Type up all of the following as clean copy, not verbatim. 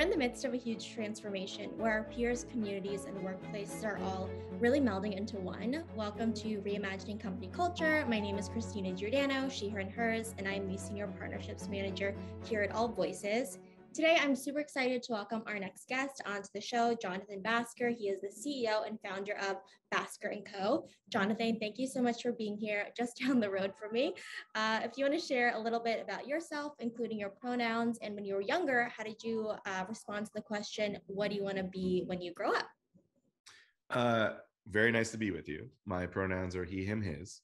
in the midst of a huge transformation where our peers, communities, and workplaces are all really melding into one. Welcome to Reimagining Company Culture. My name is Christina Giordano, she, her, and hers, and I'm the Senior Partnerships Manager here at AllVoices. Today, I'm super excited to welcome our next guest onto the show, Jonathan Basker. He is the CEO and founder of Basker Co. Jonathan, thank you so much for being here just down the road from me. If you want to share a little bit about yourself, including your pronouns, and when you were younger, how did you respond to the question, what do you want to be when you grow up? Very nice to be with you. My pronouns are he, him, his.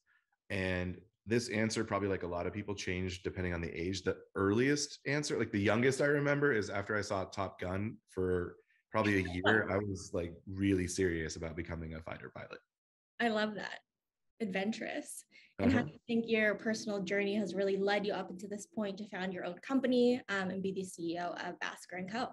And this answer, probably like a lot of people, changed depending on the age. The earliest answer, like the youngest I remember, is after I saw Top Gun for probably a year. I was like really serious about becoming a fighter pilot. I love that. Adventurous. And how do you think your personal journey has really led you up into this point to found your own company and be the CEO of Basker Co?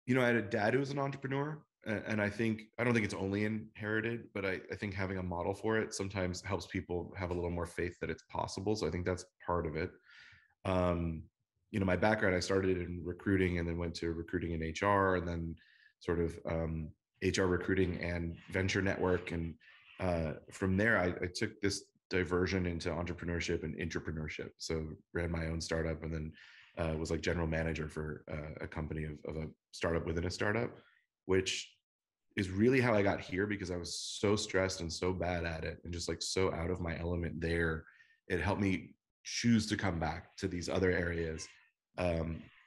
You know, I had a dad who was an entrepreneur. And I don't think it's only inherited, but I think having a model for it sometimes helps people have a little more faith that it's possible. So I think that's part of it. You know, my background, I started in recruiting and then went to recruiting in HR and then sort of HR recruiting and venture network. And from there, I took this diversion into entrepreneurship and intrapreneurship. So ran my own startup and then was like general manager for a company of a startup within a startup, which is really how I got here because I was so stressed and so bad at it and just like so out of my element there. It helped me choose to come back to these other areas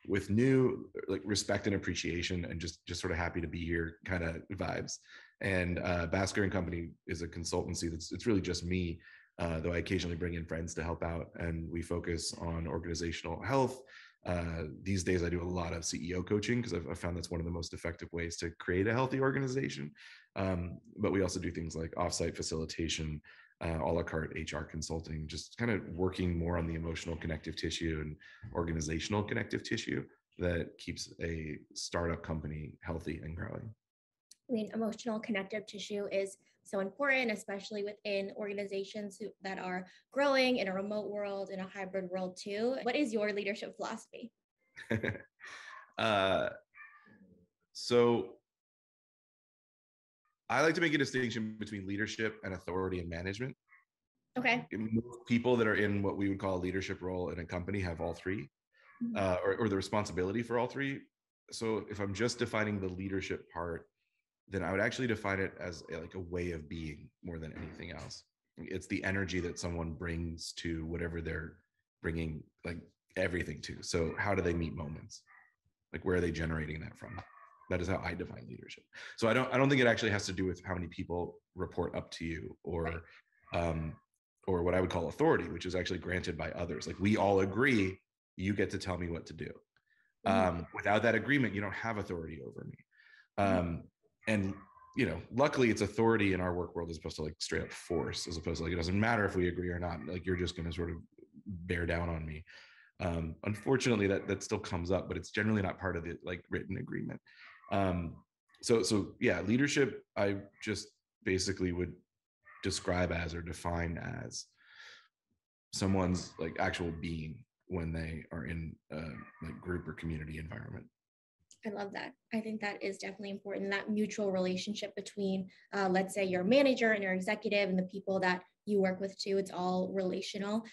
with new like respect and appreciation and just sort of happy to be here kind of vibes. And Basker and Company is a consultancy it's really just me, though I occasionally bring in friends to help out. And we focus on organizational health. These days I do a lot of CEO coaching because I've found that's one of the most effective ways to create a healthy organization. But we also do things like offsite facilitation, a la carte HR consulting, just kind of working more on the emotional connective tissue and organizational connective tissue that keeps a startup company healthy and growing. I mean, emotional connective tissue is so important, especially within organizations that are growing in a remote world, in a hybrid world too. What is your leadership philosophy? So I like to make a distinction between leadership and authority and management. Okay. Most people that are in what we would call a leadership role in a company have all three, or the responsibility for all three. So if I'm just defining the leadership part, then I would actually define it as like a way of being more than anything else. It's the energy that someone brings to whatever they're bringing like everything to. So how do they meet moments? Like where are they generating that from? That is how I define leadership. So I don't think it actually has to do with how many people report up to you or what I would call authority, which is actually granted by others. Like we all agree, you get to tell me what to do. Without that agreement, you don't have authority over me. And, you know, luckily it's authority in our work world as opposed to like straight up force, as opposed to like, it doesn't matter if we agree or not. Like, you're just going to sort of bear down on me. Unfortunately, that still comes up, but it's generally not part of the like written agreement. So yeah, leadership, I just basically would describe as or define as someone's like actual being when they are in a like group or community environment. I love that. I think that is definitely important. That mutual relationship between, let's say, your manager and your executive and the people that you work with too. It's all relational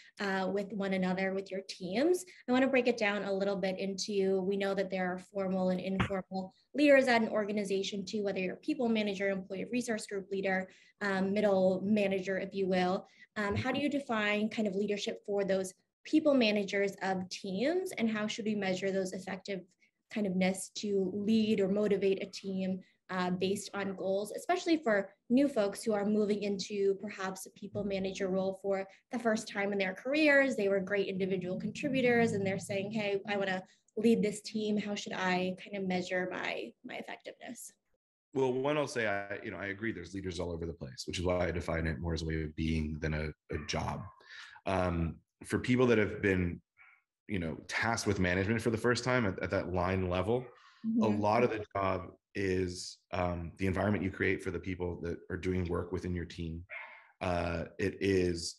with one another, with your teams. I want to break it down a little bit into, we know that there are formal and informal leaders at an organization too, whether you're a people manager, employee resource group leader, middle manager, if you will. How do you define kind of leadership for those people managers of teams, and how should we measure those effective kindness to lead or motivate a team based on goals, especially for new folks who are moving into perhaps a people manager role for the first time in their careers? They were great individual contributors and they're saying, hey, I want to lead this team. How should I kind of measure my effectiveness? Well, one, I'll say, I agree. There's leaders all over the place, which is why I define it more as a way of being than a job. For people that have been tasked with management for the first time at that line level, a lot of the job is the environment you create for the people that are doing work within your team. It is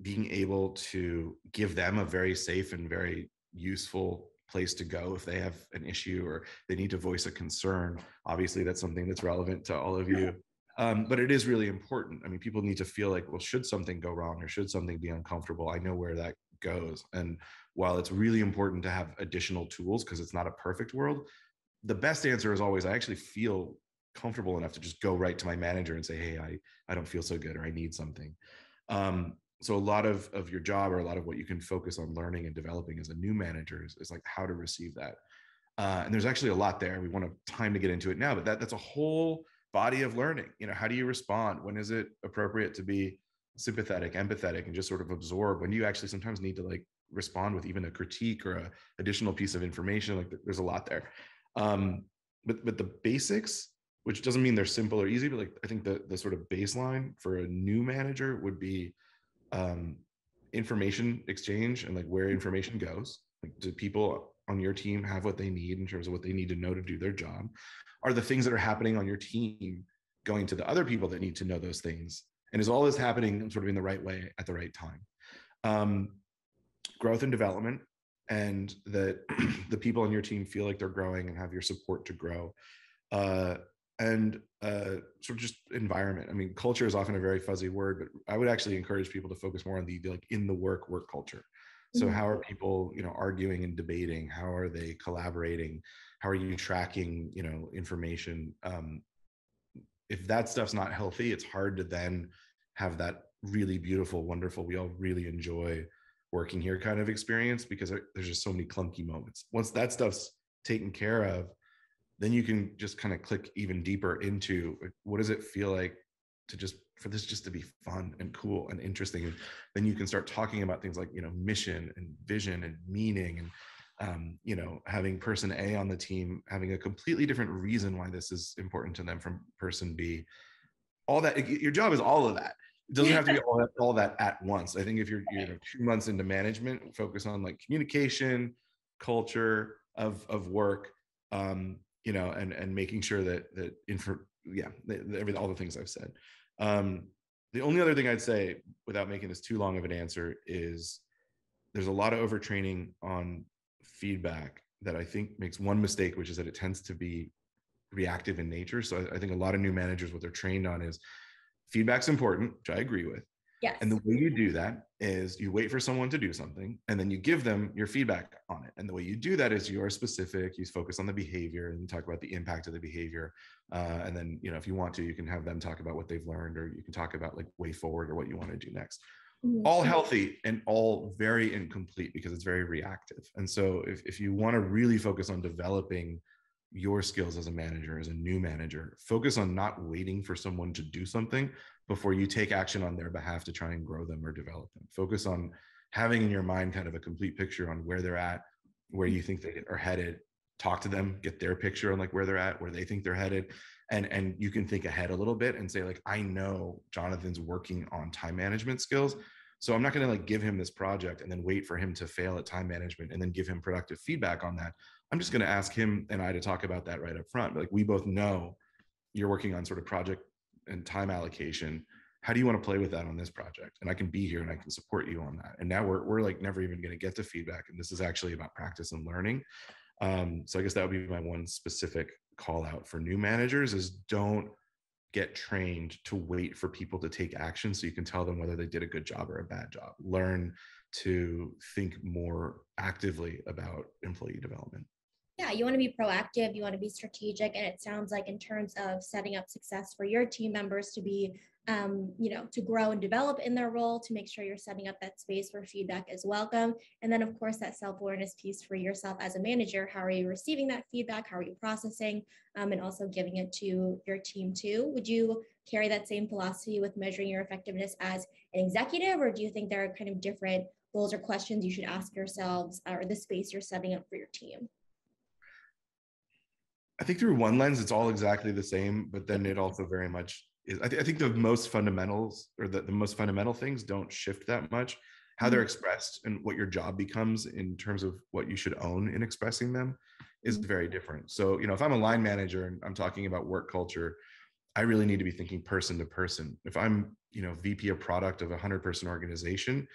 being able to give them a very safe and very useful place to go if they have an issue or they need to voice a concern. Obviously, that's something that's relevant to all of you. But it is really important. I mean, people need to feel like, well, should something go wrong or should something be uncomfortable, I know where that goes. And while it's really important to have additional tools because it's not a perfect world, the best answer is always, I actually feel comfortable enough to just go right to my manager and say, hey, I don't feel so good or I need something. So a lot of your job or a lot of what you can focus on learning and developing as a new manager is like how to receive that. And there's actually a lot there. We want time to get into it now, but that's a whole body of learning. You know, how do you respond? When is it appropriate to be sympathetic, empathetic, and just sort of absorb? When do you actually sometimes need to like respond with even a critique or a additional piece of information? Like there's a lot there. But the basics, which doesn't mean they're simple or easy, but like I think the sort of baseline for a new manager would be information exchange and like where information goes. Like, do people on your team have what they need in terms of what they need to know to do their job? Are the things that are happening on your team going to the other people that need to know those things? And is all this happening sort of in the right way at the right time? Growth and development, and that the people on your team feel like they're growing and have your support to grow. And sort of just environment. I mean, culture is often a very fuzzy word, but I would actually encourage people to focus more on the like in the work culture. So how are people, you know, arguing and debating? How are they collaborating? How are you tracking, you know, information? If that stuff's not healthy, it's hard to then have that really beautiful, wonderful, we all really enjoy working here kind of experience, because there's just so many clunky moments. Once that stuff's taken care of, then you can just kind of click even deeper into what does it feel like to just for this just to be fun and cool and interesting. And then you can start talking about things like, you know, mission and vision and meaning, and you know, having person A on the team having a completely different reason why this is important to them from person B. All that, your job is all of that. It doesn't have to be all that at once. I think if you're 2 months into management, focus on like communication, culture of work, you know, and making sure that all the things I've said. The only other thing I'd say, without making this too long of an answer, is there's a lot of overtraining on feedback that I think makes one mistake, which is that it tends to be reactive in nature. So I think a lot of new managers, what they're trained on is feedback's important, which I agree with. Yes. And the way you do that is you wait for someone to do something and then you give them your feedback on it. And the way you do that is you are specific, you focus on the behavior and you talk about the impact of the behavior. And then, you know, if you want to, you can have them talk about what they've learned, or you can talk about like way forward or what you want to do next. All healthy and all very incomplete because it's very reactive. And so if you want to really focus on developing your skills as a manager, as a new manager, focus on not waiting for someone to do something before you take action on their behalf to try and grow them or develop them. Focus on having in your mind kind of a complete picture on where they're at, where you think they are headed. Talk to them, get their picture on like where they're at, where they think they're headed. And you can think ahead a little bit and say like, I know Jonathan's working on time management skills. So I'm not going to like give him this project and then wait for him to fail at time management and then give him productive feedback on that. I'm just going to ask him and I to talk about that right up front. Like, we both know you're working on sort of project and time allocation. How do you want to play with that on this project? And I can be here and I can support you on that. And now we're like never even going to get to feedback. And this is actually about practice and learning. So I guess that would be my one specific call out for new managers is don't get trained to wait for people to take action so you can tell them whether they did a good job or a bad job. Learn to think more actively about employee development. Yeah, you want to be proactive, you want to be strategic, and it sounds like in terms of setting up success for your team members to be, you know, to grow and develop in their role, to make sure you're setting up that space where feedback is welcome. And then of course that self-awareness piece for yourself as a manager, how are you receiving that feedback? How are you processing, and also giving it to your team too? Would you carry that same philosophy with measuring your effectiveness as an executive, or do you think there are kind of different goals or questions you should ask yourselves, or the space you're setting up for your team? I think through one lens, it's all exactly the same, but then it also very much is, I think the most fundamentals or the most fundamental things don't shift that much. How they're expressed and what your job becomes in terms of what you should own in expressing them is very different. So, you know, if I'm a line manager and I'm talking about work culture, I really need to be thinking person to person. If I'm, you know, VP of product of a 100-person organization,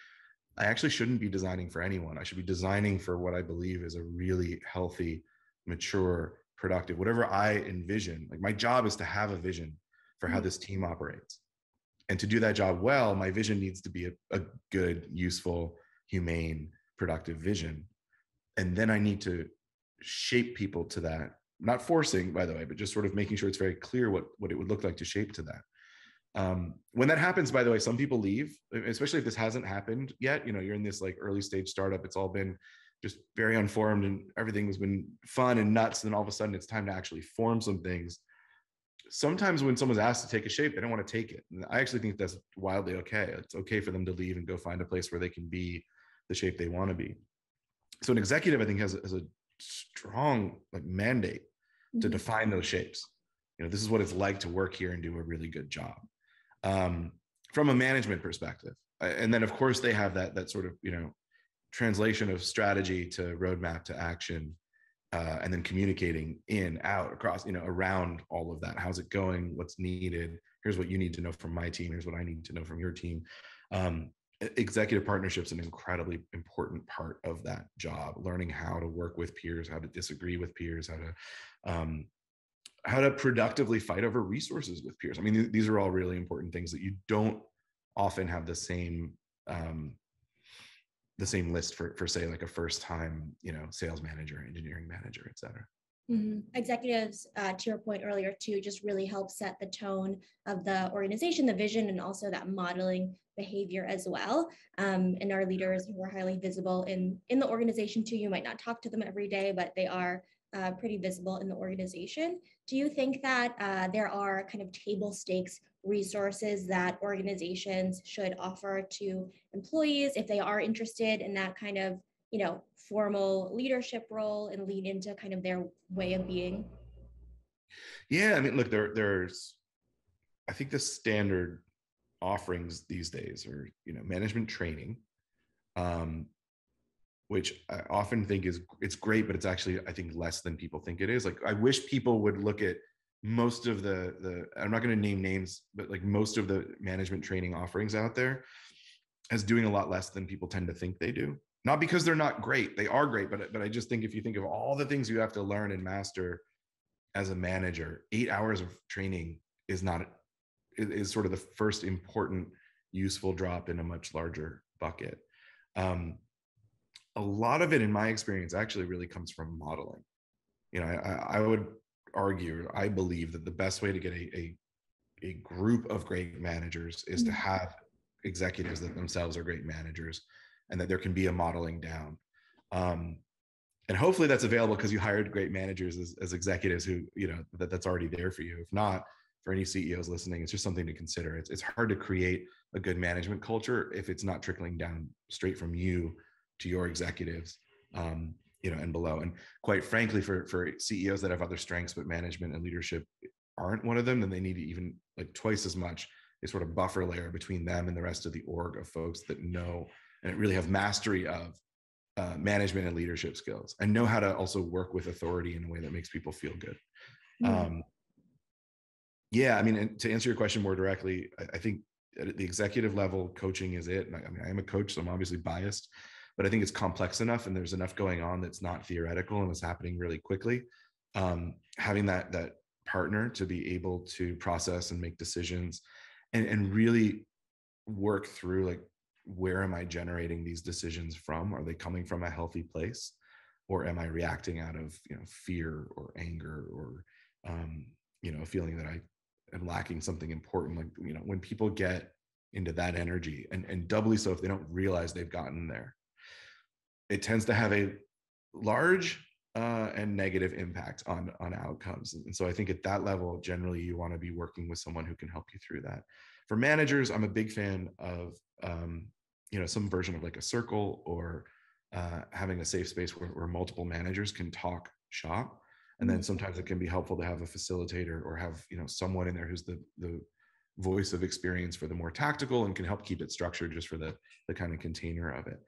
I actually shouldn't be designing for anyone. I should be designing for what I believe is a really healthy, mature, productive, whatever I envision. Like my job is to have a vision for how this team operates. And to do that job well, my vision needs to be a good, useful, humane, productive vision. And then I need to shape people to that, not forcing, by the way, but just sort of making sure it's very clear what it would look like to shape to that. When that happens, by the way, some people leave, especially if this hasn't happened yet. You know, you're in this like early stage startup. It's all been just very unformed and everything has been fun and nuts. And then all of a sudden it's time to actually form some things. Sometimes when someone's asked to take a shape, they don't want to take it. And I actually think that's wildly okay. It's okay for them to leave and go find a place where they can be the shape they want to be. So an executive, I think, has a strong like mandate to define those shapes. You know, this is what it's like to work here and do a really good job. From a management perspective. And then of course they have that sort of, you know, translation of strategy to roadmap to action, and then communicating in, out, across, you know, around all of that. How's it going? What's needed? Here's what you need to know from my team. Here's what I need to know from your team. Executive partnership's an incredibly important part of that job, learning how to work with peers, how to disagree with peers, how to productively fight over resources with peers. I mean, these are all really important things that you don't often have the same list for say like a first time, you know, sales manager, engineering manager, et cetera. Executives, to your point earlier too, just really help set the tone of the organization, the vision, and also that modeling behavior as well. And our leaders who are highly visible in the organization too. You might not talk to them every day, but they are pretty visible in the organization. Do you think that there are kind of table stakes resources that organizations should offer to employees if they are interested in that kind of, you know, formal leadership role and lean into kind of their way of being? Yeah, I mean, look, there's, I think the standard offerings these days are, you know, management training, which I often think it's great, but it's actually, I think, less than people think it is. Like, I wish people would look at most of the I'm not going to name names, but like most of the management training offerings out there as doing a lot less than people tend to think they do. Not because they're not great, they are great, but I just think if you think of all the things you have to learn and master as a manager, 8 hours of training is sort of the first important useful drop in a much larger bucket. A lot of it, in my experience, actually really comes from modeling. You know, I would argue, I believe that the best way to get a group of great managers is to have executives that themselves are great managers, and that there can be a modeling down. And hopefully that's available because you hired great managers as executives who, you know, that's already there for you. If not, for any CEOs listening, it's just something to consider. It's hard to create a good management culture if it's not trickling down straight from you to your executives, you know, and below. And quite frankly, for CEOs that have other strengths, but management and leadership aren't one of them, then they need even like twice as much a sort of buffer layer between them and the rest of the org of folks that know and really have mastery of management and leadership skills, and know how to also work with authority in a way that makes people feel good. Yeah, I mean, to answer your question more directly, I think at the executive level, coaching is it. I mean, I am a coach, so I'm obviously biased, but I think it's complex enough and there's enough going on that's not theoretical and is happening really quickly. Having that partner to be able to process and make decisions and really work through, like, where am I generating these decisions from? Are they coming from a healthy place, or am I reacting out of, you know, fear or anger or you know, a feeling that I am lacking something important? Like, you know, when people get into that energy, and doubly so if they don't realize they've gotten there, it tends to have a large and negative impact on outcomes. And so I think at that level, generally, you want to be working with someone who can help you through that. For managers, I'm a big fan of you know, some version of like a circle, or having a safe space where multiple managers can talk shop. And then sometimes it can be helpful to have a facilitator, or have, you know, someone in there who's the voice of experience for the more tactical and can help keep it structured just for the kind of container of it.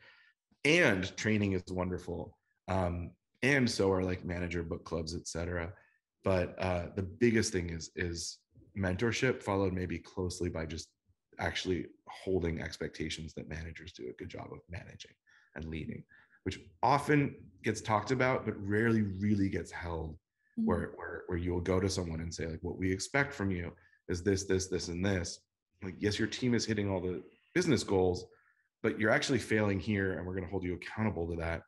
And training is wonderful. And so are like manager book clubs, et cetera. But the biggest thing is mentorship, followed maybe closely by just actually holding expectations that managers do a good job of managing and leading, which often gets talked about, but rarely really gets held, where you'll go to someone and say, like, what we expect from you is this, this, this, and this. Like, yes, your team is hitting all the business goals, but you're actually failing here, and we're going to hold you accountable to that,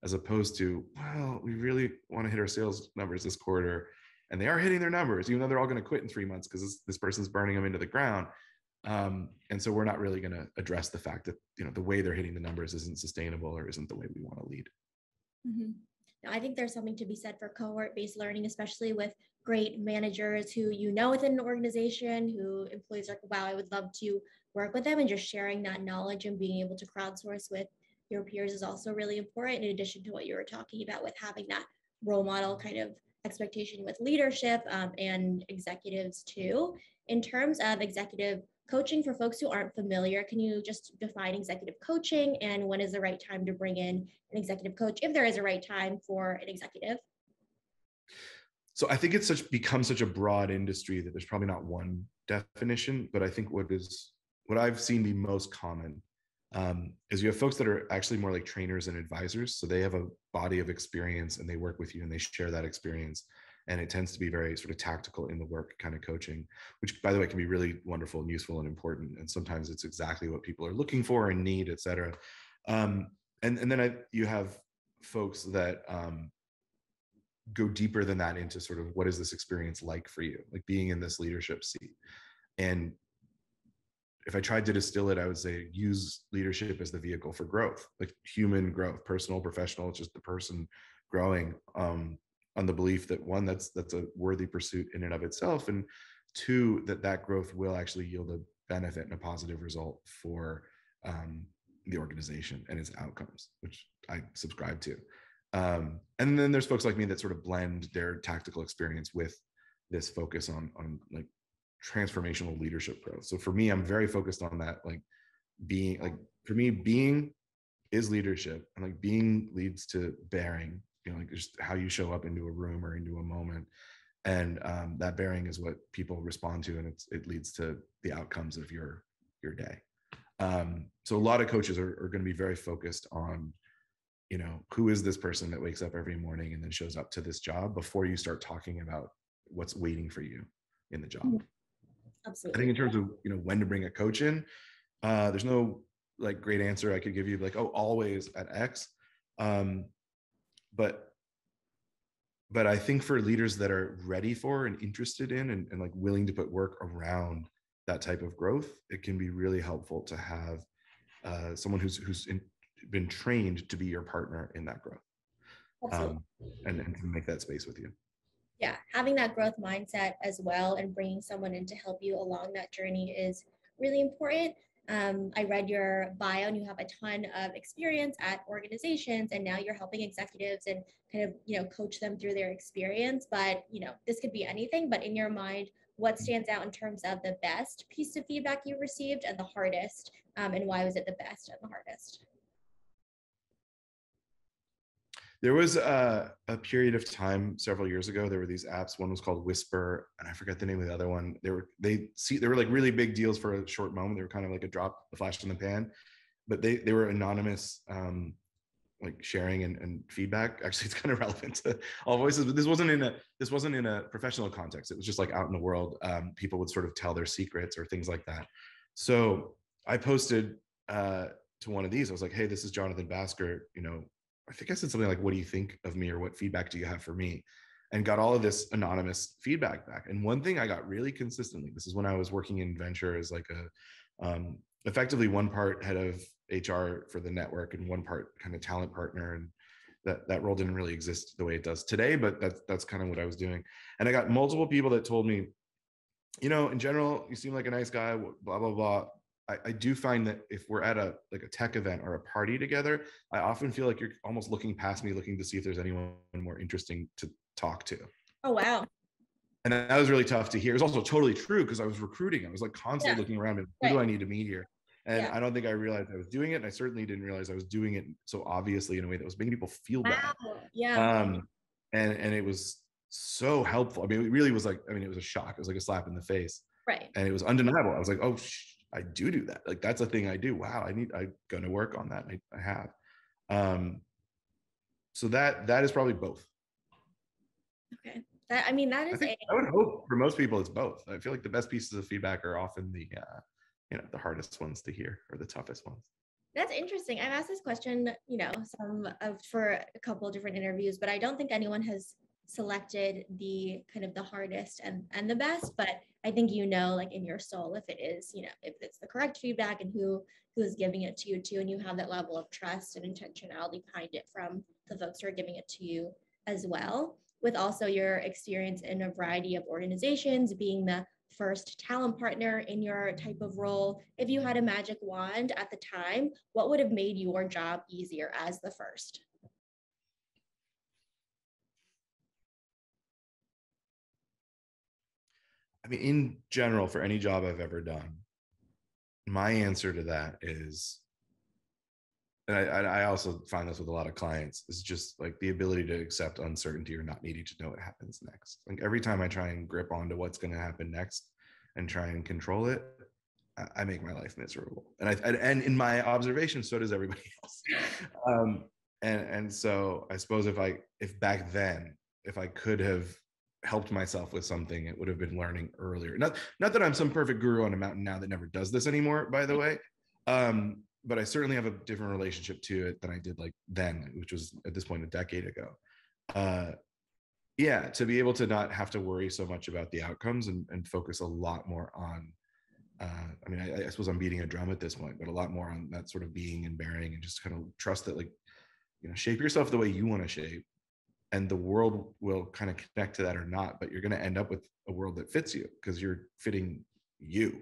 as opposed to, well, we really want to hit our sales numbers this quarter, and they are hitting their numbers, even though they're all going to quit in 3 months because this person's burning them into the ground. And so we're not really going to address the fact that, the way they're hitting the numbers isn't sustainable or isn't the way we want to lead. Mm-hmm. I think there's something to be said for cohort-based learning, especially with great managers who within an organization, who employees are like, wow, I would love to work with them, and just sharing that knowledge and being able to crowdsource with your peers is also really important, in addition to what you were talking about with having that role model kind of expectation with leadership and executives too. In terms of executive coaching, for folks who aren't familiar, can you just define executive coaching, and when is the right time to bring in an executive coach, if there is a right time for an executive? So I think it's become such a broad industry that there's probably not one definition, but I think what I've seen be most common is you have folks that are actually more like trainers and advisors. So they have a body of experience and they work with you and they share that experience. And it tends to be very sort of tactical in the work kind of coaching, which, by the way, can be really wonderful and useful and important. And sometimes it's exactly what people are looking for and need, et cetera. And then you have folks that go deeper than that into sort of, what is this experience like for you, like being in this leadership seat. And if I tried to distill it, I would say use leadership as the vehicle for growth, like human growth, personal, professional. It's just the person growing, on the belief that, one, that's a worthy pursuit in and of itself, and two, that growth will actually yield a benefit and a positive result for the organization and its outcomes, which I subscribe to. And then there's folks like me that sort of blend their tactical experience with this focus on like transformational leadership growth. So for me, I'm very focused on that. Like, being, like, for me, being is leadership, and like being leads to bearing, like just how you show up into a room or into a moment. And that bearing is what people respond to, and it leads to the outcomes of your day. So a lot of coaches are going to be very focused on, who is this person that wakes up every morning and then shows up to this job, before you start talking about what's waiting for you in the job. Absolutely. I think in terms of, when to bring a coach in, there's no like great answer I could give you, like, oh, always at X. But I think for leaders that are ready for and interested in and like willing to put work around that type of growth, it can be really helpful to have someone who's been trained to be your partner in that growth, and to make that space with you. Yeah, having that growth mindset as well, and bringing someone in to help you along that journey is really important. I read your bio, and you have a ton of experience at organizations, and now you're helping executives and kind of, coach them through their experience. But, this could be anything, but in your mind, what stands out in terms of the best piece of feedback you received and the hardest, and why was it the best and the hardest? There was a period of time several years ago. There were these apps. One was called Whisper, and I forget the name of the other one. They were like really big deals for a short moment. They were kind of like a flash in the pan, but they were anonymous, like sharing and feedback. Actually, it's kind of relevant to AllVoices, but this wasn't in a professional context. It was just like out in the world. People would sort of tell their secrets or things like that. So I posted to one of these. I was like, hey, this is Jonathan Basker. I think I said something like, what do you think of me, or what feedback do you have for me? And got all of this anonymous feedback back. And one thing I got really consistently, this is when I was working in venture as like effectively one part head of HR for the network and one part kind of talent partner. And that role didn't really exist the way it does today, but that's kind of what I was doing. And I got multiple people that told me, in general, you seem like a nice guy, blah, blah, blah. I do find that if we're at a tech event or a party together, I often feel like you're almost looking past me, looking to see if there's anyone more interesting to talk to. Oh, wow. And that was really tough to hear. It was also totally true, because I was recruiting. I was like constantly looking around and who do I need to meet here? And I don't think I realized I was doing it. And I certainly didn't realize I was doing it so obviously in a way that was making people feel bad. Yeah. And it was so helpful. I mean, it really was like, it was a shock. It was like a slap in the face. Right. And it was undeniable. I was like, oh, I do that. Like, that's a thing I do. Wow, I'm going to work on that. I have. So that is probably both. Okay. That, I mean, that is I would hope for most people it's both. I feel like the best pieces of feedback are often the the hardest ones to hear, or the toughest ones. That's interesting. I've asked this question, for a couple of different interviews, but I don't think anyone has selected the kind of the hardest and the best. But I think, like in your soul, if it is, if it's the correct feedback and who is giving it to you too, and you have that level of trust and intentionality behind it from the folks who are giving it to you as well. With also your experience in a variety of organizations, being the first talent partner in your type of role, if you had a magic wand at the time, what would have made your job easier as the first? I mean, in general, for any job I've ever done, my answer to that is, and I also find this with a lot of clients, is just like the ability to accept uncertainty or not needing to know what happens next. Like, every time I try and grip onto what's going to happen next and try and control it, I make my life miserable. And in my observation, so does everybody else. And so I suppose if back then, if I could have helped myself with something, it would have been learning earlier. Not that I'm some perfect guru on a mountain now that never does this anymore, by the way. But I certainly have a different relationship to it than I did like then, which was at this point a decade ago. Yeah, to be able to not have to worry so much about the outcomes and focus a lot more on, I mean, I suppose I'm beating a drum at this point, but a lot more on that sort of being and bearing, and just kind of trust that, like, shape yourself the way you want to shape, and the world will kind of connect to that or not, but you're going to end up with a world that fits you because you're fitting you.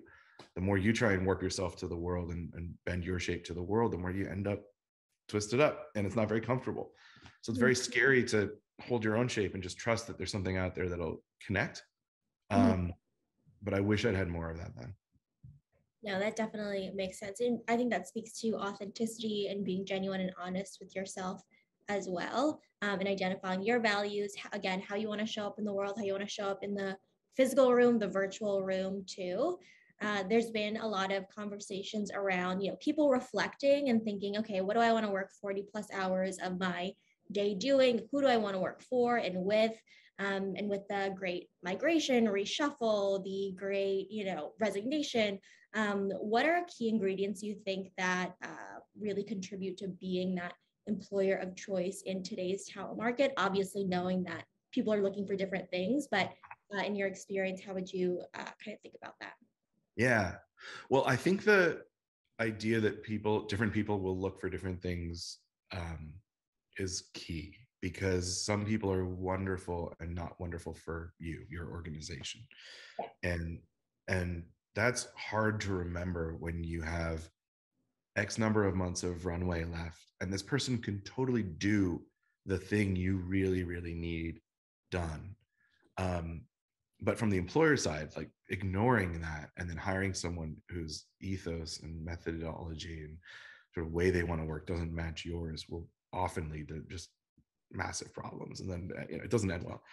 The more you try and warp yourself to the world and bend your shape to the world, the more you end up twisted up, and it's not very comfortable. So it's very scary to hold your own shape and just trust that there's something out there that'll connect. But I wish I'd had more of that then. No, that definitely makes sense. And I think that speaks to authenticity and being genuine and honest with yourself as well, and identifying your values, again, how you want to show up in the world, how you want to show up in the physical room, the virtual room too. There's been a lot of conversations around, people reflecting and thinking, okay, what do I want to work 40 plus hours of my day doing? Who do I want to work for and with? And with the great migration, reshuffle, the great, resignation, what are key ingredients you think that really contribute to being that employer of choice in today's talent market? Obviously, knowing that people are looking for different things, but in your experience, how would you kind of think about that? Yeah. Well, I think the idea that different people will look for different things is key, because some people are wonderful and not wonderful for your organization. And that's hard to remember when you have X number of months of runway left, and this person can totally do the thing you really, really need done. But from the employer side, like, ignoring that and then hiring someone whose ethos and methodology and sort of way they want to work doesn't match yours will often lead to just massive problems, and then it doesn't end well.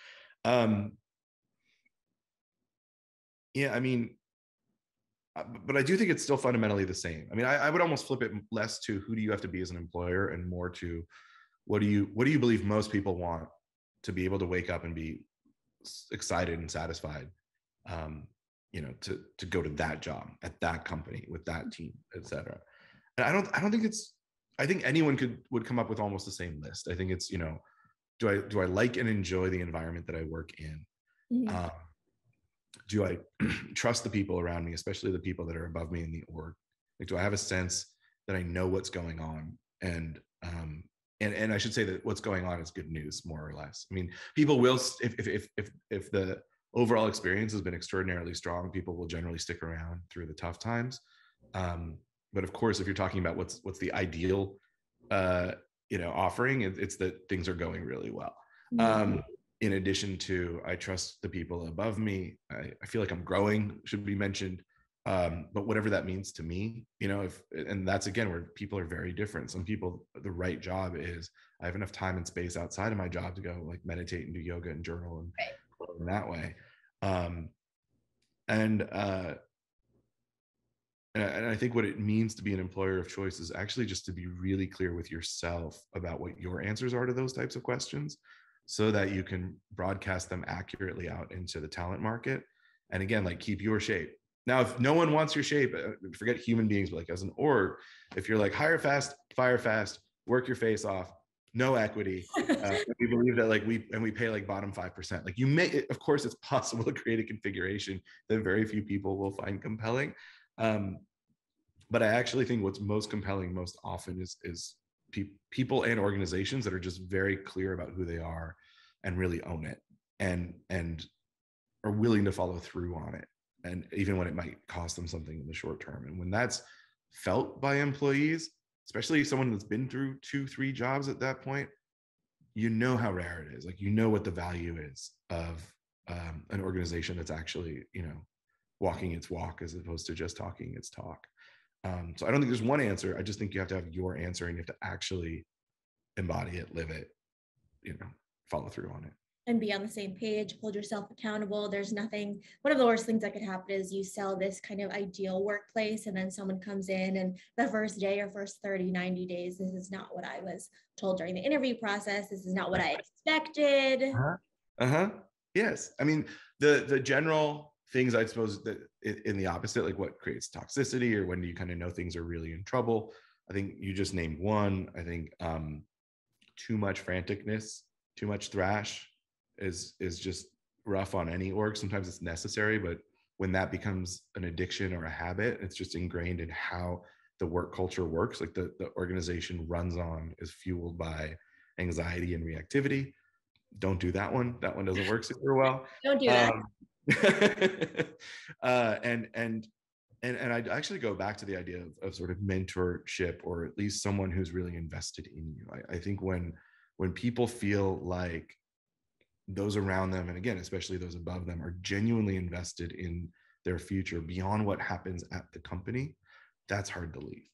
Yeah, I mean, but I do think it's still fundamentally the same. I mean, I would almost flip it less to who do you have to be as an employer, and more to what do you believe most people want to be able to wake up and be excited and satisfied, to go to that job at that company with that team, etc. And I don't think I think anyone would come up with almost the same list. I think it's, do I like and enjoy the environment that I work in? Mm-hmm. Do I trust the people around me, especially the people that are above me in the org? Like, do I have a sense that I know what's going on? And I should say that what's going on is good news, more or less. I mean, people will, if the overall experience has been extraordinarily strong, people will generally stick around through the tough times. But of course, if you're talking about what's the ideal, offering, it's that things are going really well. In addition to, I trust the people above me. I feel like I'm growing, should be mentioned. But whatever that means to me, and that's again where people are very different. Some people, the right job is, I have enough time and space outside of my job to go like meditate and do yoga and journal and grow in that way. And I think what it means to be an employer of choice is actually just to be really clear with yourself about what your answers are to those types of questions, so that you can broadcast them accurately out into the talent market. And again, like, keep your shape. Now, if no one wants your shape, forget human beings, but like as an org, if you're like hire fast, fire fast, work your face off, no equity, we believe that like we pay like bottom 5%. Like, you may, of course, it's possible to create a configuration that very few people will find compelling. But I actually think what's most compelling most often is people and organizations that are just very clear about who they are and really own it, and are willing to follow through on it, and even when it might cost them something in the short term. And when that's felt by employees, especially someone that's been through 2-3 jobs at that point, you know how rare it is. Like, you know what the value is of an organization that's actually, walking its walk as opposed to just talking its talk. So I don't think there's one answer. I just think you have to have your answer, and you have to actually embody it, live it, follow through on it. And be on the same page, hold yourself accountable. There's nothing, one of the worst things that could happen is you sell this kind of ideal workplace, and then someone comes in and the first day or first 30, 90 days, this is not what I was told during the interview process. This is not what I expected. Yes. I mean, the general things, I suppose, that in the opposite, like what creates toxicity, or when do you kind of know things are really in trouble? I think you just named one. I think too much franticness, too much thrash is just rough on any org. Sometimes it's necessary, but when that becomes an addiction or a habit, it's just ingrained in how the work culture works. Like the organization runs on, is fueled by anxiety and reactivity. Don't do that one. That one doesn't work super well. Don't do that. And I'd actually go back to the idea of sort of mentorship, or at least someone who's really invested in you. I think when people feel like those around them, and again, especially those above them, are genuinely invested in their future beyond what happens at the company, that's hard to leave.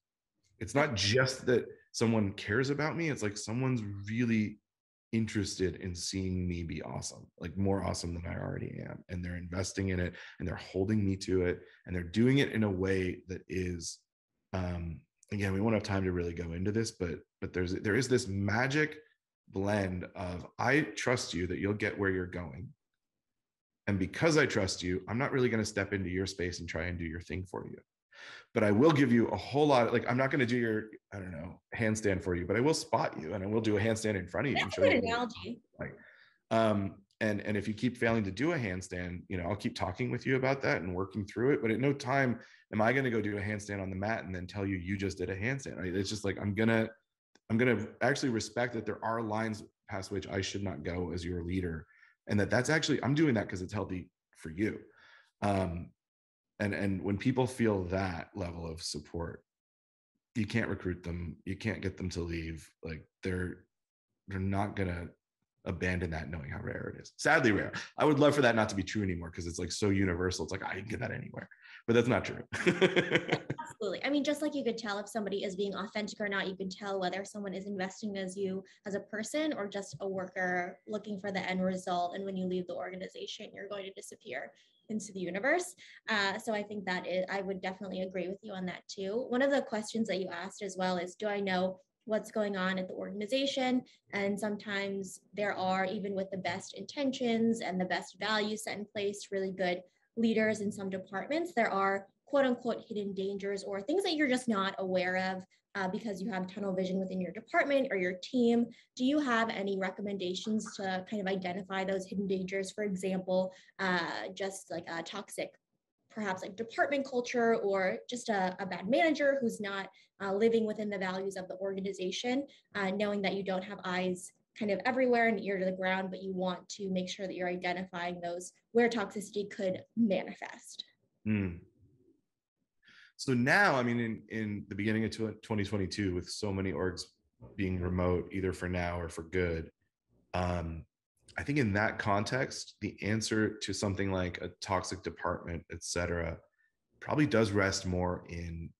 It's not just that someone cares about me. It's like someone's really interested in seeing me be awesome, like more awesome than I already am. And they're investing in it, and they're holding me to it, and they're doing it in a way that is, again, we won't have time to really go into this, but there is this magic blend of, I trust you that you'll get where you're going. And because I trust you, I'm not really going to step into your space and try and do your thing for you. But I will give you a whole lot. Like, I'm not going to do your, I don't know, handstand for you, but I will spot you, and I will do a handstand in front of you. That's a good analogy. Like, and if you keep failing to do a handstand, I'll keep talking with you about that and working through it. But at no time am I going to go do a handstand on the mat and then tell you just did a handstand. Right? It's just like, I'm gonna actually respect that there are lines past which I should not go as your leader, and that's actually, I'm doing that because it's healthy for you. And when people feel that level of support, you can't recruit them, you can't get them to leave. Like, they're not gonna abandon that, knowing how rare it is. Sadly rare. I would love for that not to be true anymore, because it's like so universal. It's like, I can get that anywhere, but that's not true. Absolutely. I mean, just like you could tell if somebody is being authentic or not, you can tell whether someone is investing as you as a person, or just a worker looking for the end result. And when you leave the organization, you're going to disappear into the universe. So I think I would definitely agree with you on that too. One of the questions that you asked as well is, do I know what's going on at the organization? And sometimes there are, even with the best intentions and the best values set in place, really good leaders in some departments, there are quote unquote hidden dangers, or things that you're just not aware of because you have tunnel vision within your department or your team. Do you have any recommendations to kind of identify those hidden dangers? For example, just like a toxic, perhaps like department culture, or just a bad manager who's not living within the values of the organization, knowing that you don't have eyes kind of everywhere and ear to the ground, but you want to make sure that you're identifying those where toxicity could manifest. So now, I mean, in the beginning of 2022, with so many orgs being remote, either for now or for good, I think in that context, the answer to something like a toxic department, et cetera, probably does rest more in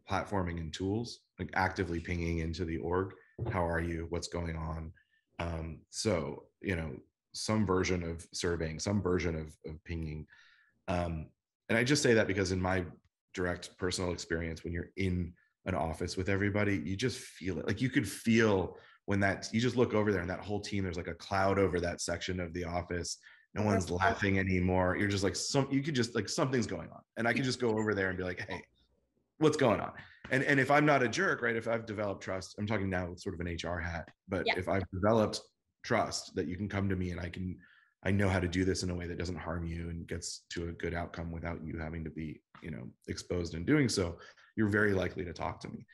platforming and tools, like actively pinging into the org. How are you? What's going on? So, some version of surveying, some version of pinging. And I just say that because in my direct personal experience when you're in an office with everybody. You just feel it. Like you could feel when that, you just look over there and that whole team, there's like a cloud over that section of the office. No one's laughing anymore. You're just like, you could just like, something's going on. And I could just go over there and be like, hey, what's going on? And if I'm not a jerk, right? If I've developed trust, I'm talking now with sort of an HR hat, but if I've developed trust that you can come to me and I know how to do this in a way that doesn't harm you and gets to a good outcome without you having to be, exposed in doing so, you're very likely to talk to me.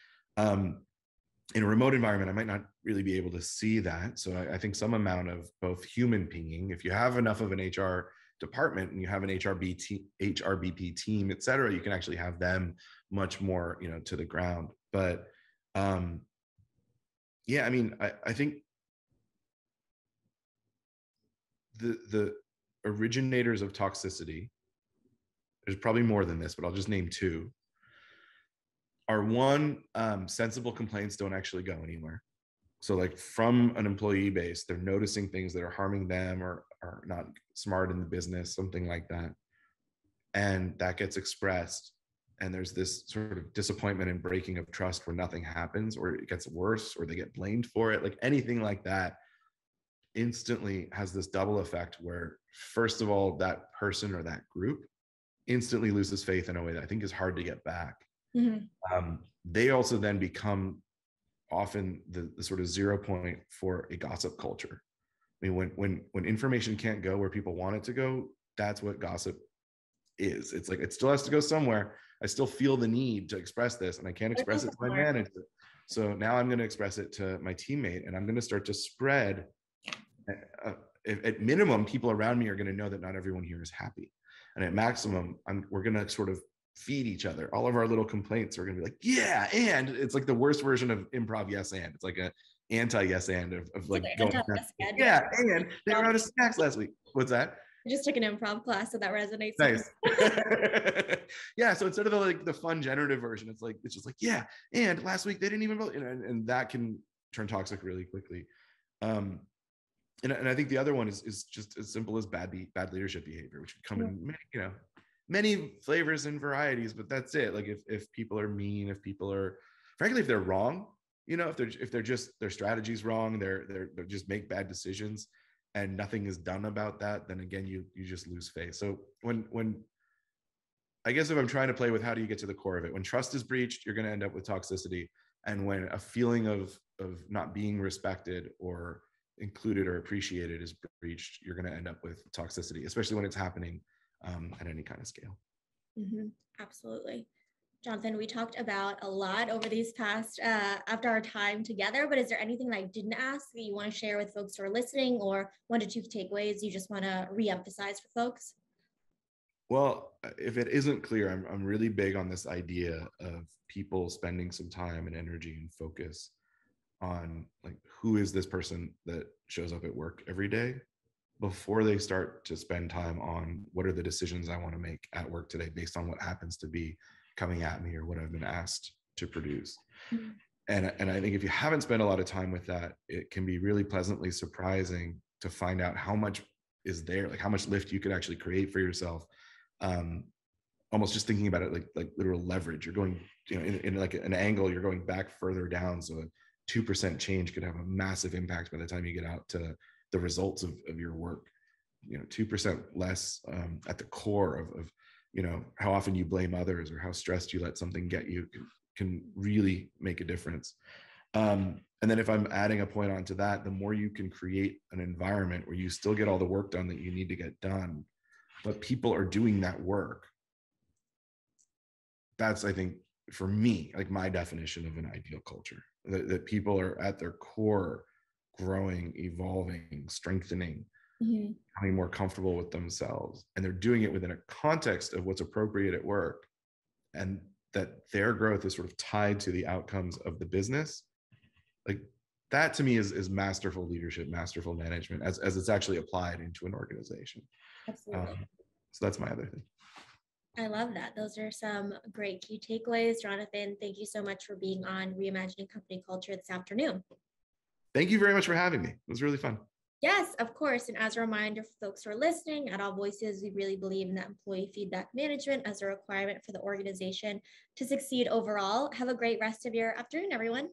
In a remote environment, I might not really be able to see that. So I think some amount of both human pinging, if you have enough of an HR department and you have an HRBP team, et cetera, you can actually have them much more, to the ground. But yeah, I mean, I think the originators of toxicity, there's probably more than this, but I'll just name two, are one, sensible complaints don't actually go anywhere. So like from an employee base, they're noticing things that are harming them or are not smart in the business, something like that. And that gets expressed. And there's this sort of disappointment and breaking of trust where nothing happens, or it gets worse, or they get blamed for it. Like anything like that instantly has this double effect where, first of all, that person or that group instantly loses faith in a way that I think is hard to get back. They also then become often the sort of 0 point for a gossip culture. I mean, when information can't go where people want it to go, that's what gossip is. It's like, it still has to go somewhere. I still feel the need to express this, and I can't express it to my manager. So now I'm going to express it to my teammate, and I'm going to start to spread. At minimum, people around me are going to know that not everyone here is happy. And at maximum, we're going to sort of feed each other. All of our little complaints are going to be like, yeah, and it's like the worst version of improv yes and. It's like a anti yes and of like going, yeah, and they were out of snacks last week. What's that? I just took an improv class, so that resonates. Nice. Yeah, so instead of the fun generative version, it's just like, yeah, and last week they didn't even vote, and that can turn toxic really quickly. And I think the other one is just as simple as bad leadership behavior, which would come in many flavors and varieties, but that's it. Like if people are mean, if people are, frankly, if they're wrong, if they're just, their strategy's wrong, they're just make bad decisions and nothing is done about that, then again, you just lose faith. So when I guess if I'm trying to play with how do you get to the core of it, when trust is breached, you're going to end up with toxicity. And when a feeling of not being respected or included or appreciated is breached, you're going to end up with toxicity, especially when it's happening at any kind of scale. Absolutely. Jonathan, we talked about a lot over these past, after our time together, but is there anything that I didn't ask that you want to share with folks who are listening, or 1 to 2 takeaways you just want to reemphasize for folks? Well, if it isn't clear, I'm really big on this idea of people spending some time and energy and focus on like, who is this person that shows up at work every day, before they start to spend time on what are the decisions I want to make at work today based on what happens to be coming at me or what I've been asked to produce. And I think if you haven't spent a lot of time with that, it can be really pleasantly surprising to find out how much is there, like how much lift you could actually create for yourself. Almost just thinking about it like literal leverage. You're going, in like an angle, you're going back further down. So a 2% change could have a massive impact by the time you get out to the results of your work. 2% less at the core of how often you blame others or how stressed you let something get you can really make a difference. And then if I'm adding a point onto that, the more you can create an environment where you still get all the work done that you need to get done, but people are doing that work. That's, I think, for me, like my definition of an ideal culture, that people are at their core growing, evolving, strengthening, becoming more comfortable with themselves. And they're doing it within a context of what's appropriate at work. And that their growth is sort of tied to the outcomes of the business. Like that to me is masterful leadership, masterful management as it's actually applied into an organization. Absolutely. So that's my other thing. I love that. Those are some great key takeaways. Jonathan, thank you so much for being on Reimagining Company Culture this afternoon. Thank you very much for having me. It was really fun. Yes, of course. And as a reminder for folks who are listening, at AllVoices, we really believe in that employee feedback management as a requirement for the organization to succeed overall. Have a great rest of your afternoon, everyone.